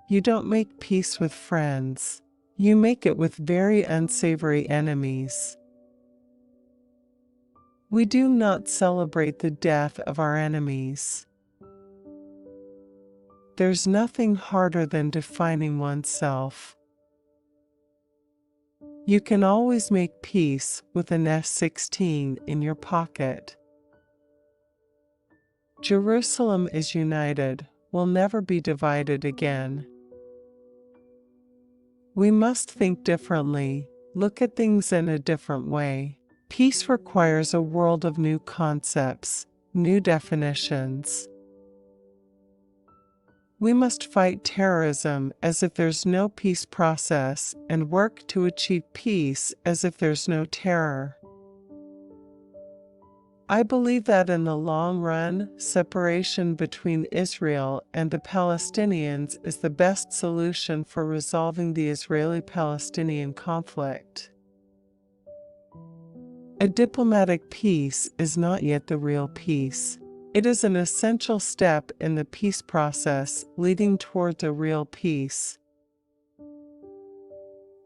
You don't make peace with friends. You make it with very unsavory enemies. We do not celebrate the death of our enemies. There's nothing harder than defining oneself. You can always make peace with an F-16 in your pocket. Jerusalem is united, will never be divided again. We must think differently, look at things in a different way. Peace requires a world of new concepts, new definitions. We must fight terrorism as if there's no peace process and work to achieve peace as if there's no terror. I believe that in the long run, separation between Israel and the Palestinians is the best solution for resolving the Israeli-Palestinian conflict. A diplomatic peace is not yet the real peace. It is an essential step in the peace process leading towards a real peace.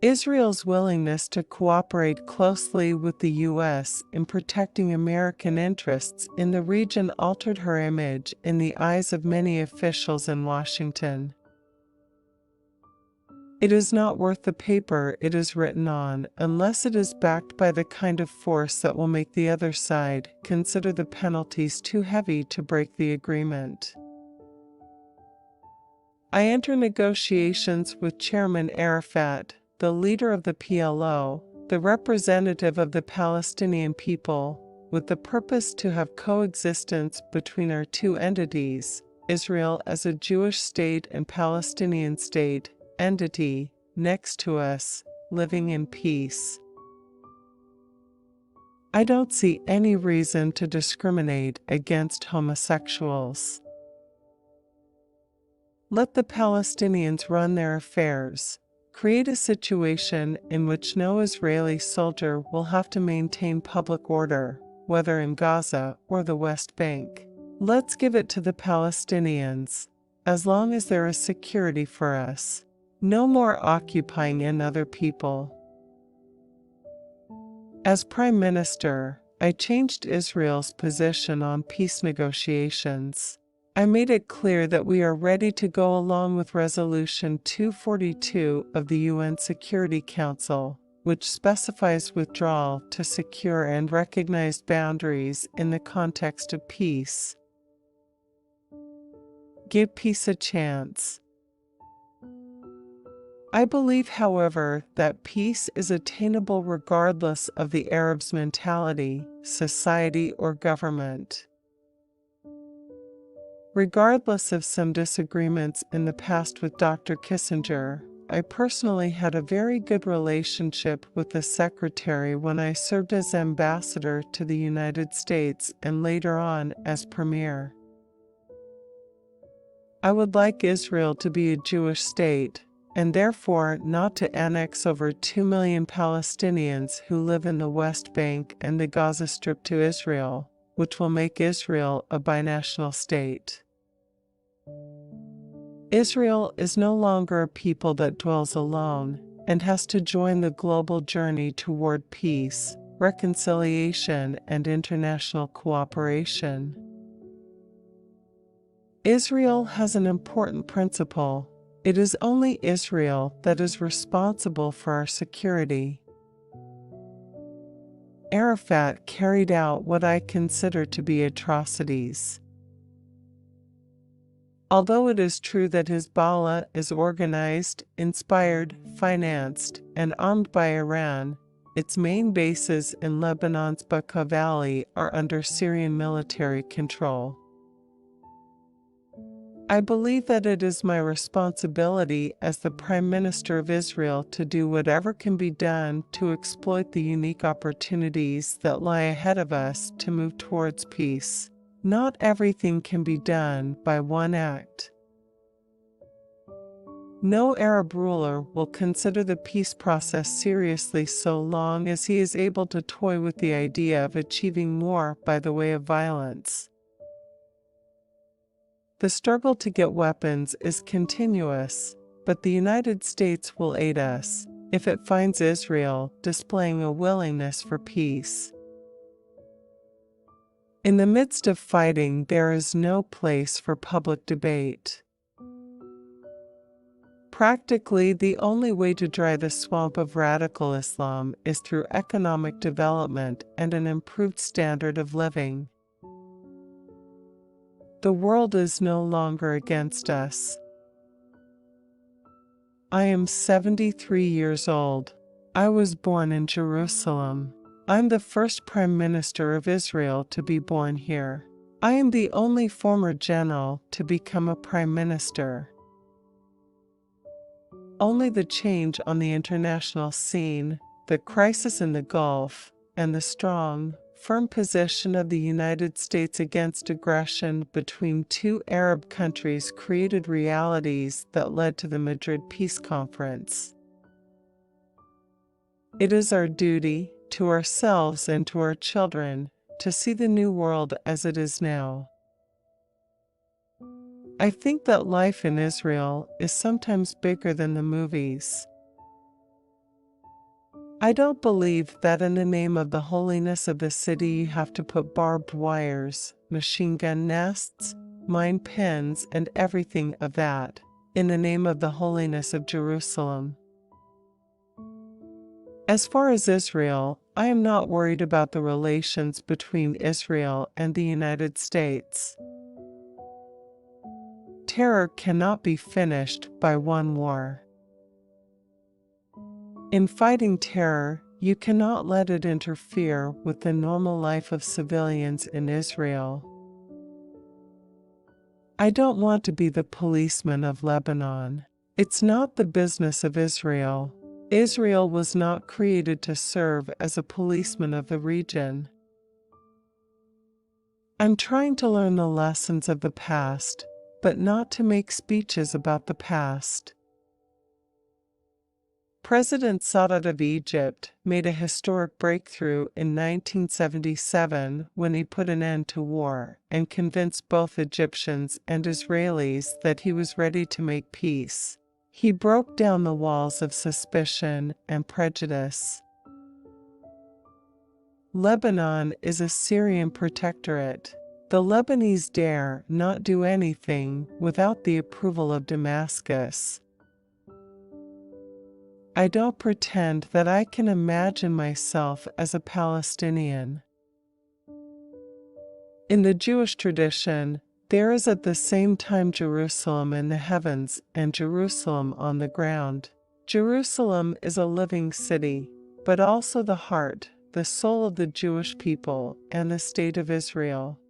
Israel's willingness to cooperate closely with the U.S. in protecting American interests in the region altered her image in the eyes of many officials in Washington. It is not worth the paper it is written on unless it is backed by the kind of force that will make the other side consider the penalties too heavy to break the agreement. I enter negotiations with Chairman Arafat, the leader of the PLO, the representative of the Palestinian people, with the purpose to have coexistence between our two entities, Israel as a Jewish state and Palestinian state entity, next to us, living in peace. I don't see any reason to discriminate against homosexuals. Let the Palestinians run their affairs. Create a situation in which no Israeli soldier will have to maintain public order, whether in Gaza or the West Bank. Let's give it to the Palestinians, as long as there is security for us. No more occupying in other people. As Prime Minister, I changed Israel's position on peace negotiations. I made it clear that we are ready to go along with Resolution 242 of the UN Security Council, which specifies withdrawal to secure and recognized boundaries in the context of peace. Give peace a chance. I believe, however, that peace is attainable regardless of the Arabs' mentality, society, or government. Regardless of some disagreements in the past with Dr. Kissinger, I personally had a very good relationship with the Secretary when I served as ambassador to the United States and later on as premier. I would like Israel to be a Jewish state, and therefore not to annex over 2 million Palestinians who live in the West Bank and the Gaza Strip to Israel, which will make Israel a binational state. Israel is no longer a people that dwells alone and has to join the global journey toward peace, reconciliation, and international cooperation. Israel has an important principle. It is only Israel that is responsible for our security. Arafat carried out what I consider to be atrocities. Although it is true that Hezbollah is organized, inspired, financed, and armed by Iran, its main bases in Lebanon's Bekaa Valley are under Syrian military control. I believe that it is my responsibility as the Prime Minister of Israel to do whatever can be done to exploit the unique opportunities that lie ahead of us to move towards peace. Not everything can be done by one act. No Arab ruler will consider the peace process seriously so long as he is able to toy with the idea of achieving more by the way of violence. The struggle to get weapons is continuous, but the United States will aid us if it finds Israel displaying a willingness for peace. In the midst of fighting, there is no place for public debate. Practically, the only way to dry the swamp of radical Islam is through economic development and an improved standard of living. The world is no longer against us. I am 73 years old. I was born in Jerusalem. I'm the first Prime Minister of Israel to be born here. I am the only former general to become a Prime Minister. Only the change on the international scene, the crisis in the Gulf, and the strong, firm position of the United States against aggression between two Arab countries created realities that led to the Madrid Peace Conference. It is our duty, to ourselves and to our children, to see the new world as it is now. I think that life in Israel is sometimes bigger than the movies. I don't believe that in the name of the holiness of the city you have to put barbed wires, machine gun nests, mine pens, and everything of that, in the name of the holiness of Jerusalem. As far as Israel, I am not worried about the relations between Israel and the United States. Terror cannot be finished by one war. In fighting terror, you cannot let it interfere with the normal life of civilians in Israel. I don't want to be the policeman of Lebanon. It's not the business of Israel. Israel was not created to serve as a policeman of the region. I'm trying to learn the lessons of the past, but not to make speeches about the past. President Sadat of Egypt made a historic breakthrough in 1977 when he put an end to war and convinced both Egyptians and Israelis that he was ready to make peace. He broke down the walls of suspicion and prejudice. Lebanon is a Syrian protectorate. The Lebanese dare not do anything without the approval of Damascus. I don't pretend that I can imagine myself as a Palestinian. In the Jewish tradition, there is at the same time Jerusalem in the heavens and Jerusalem on the ground. Jerusalem is a living city, but also the heart, the soul of the Jewish people and the state of Israel.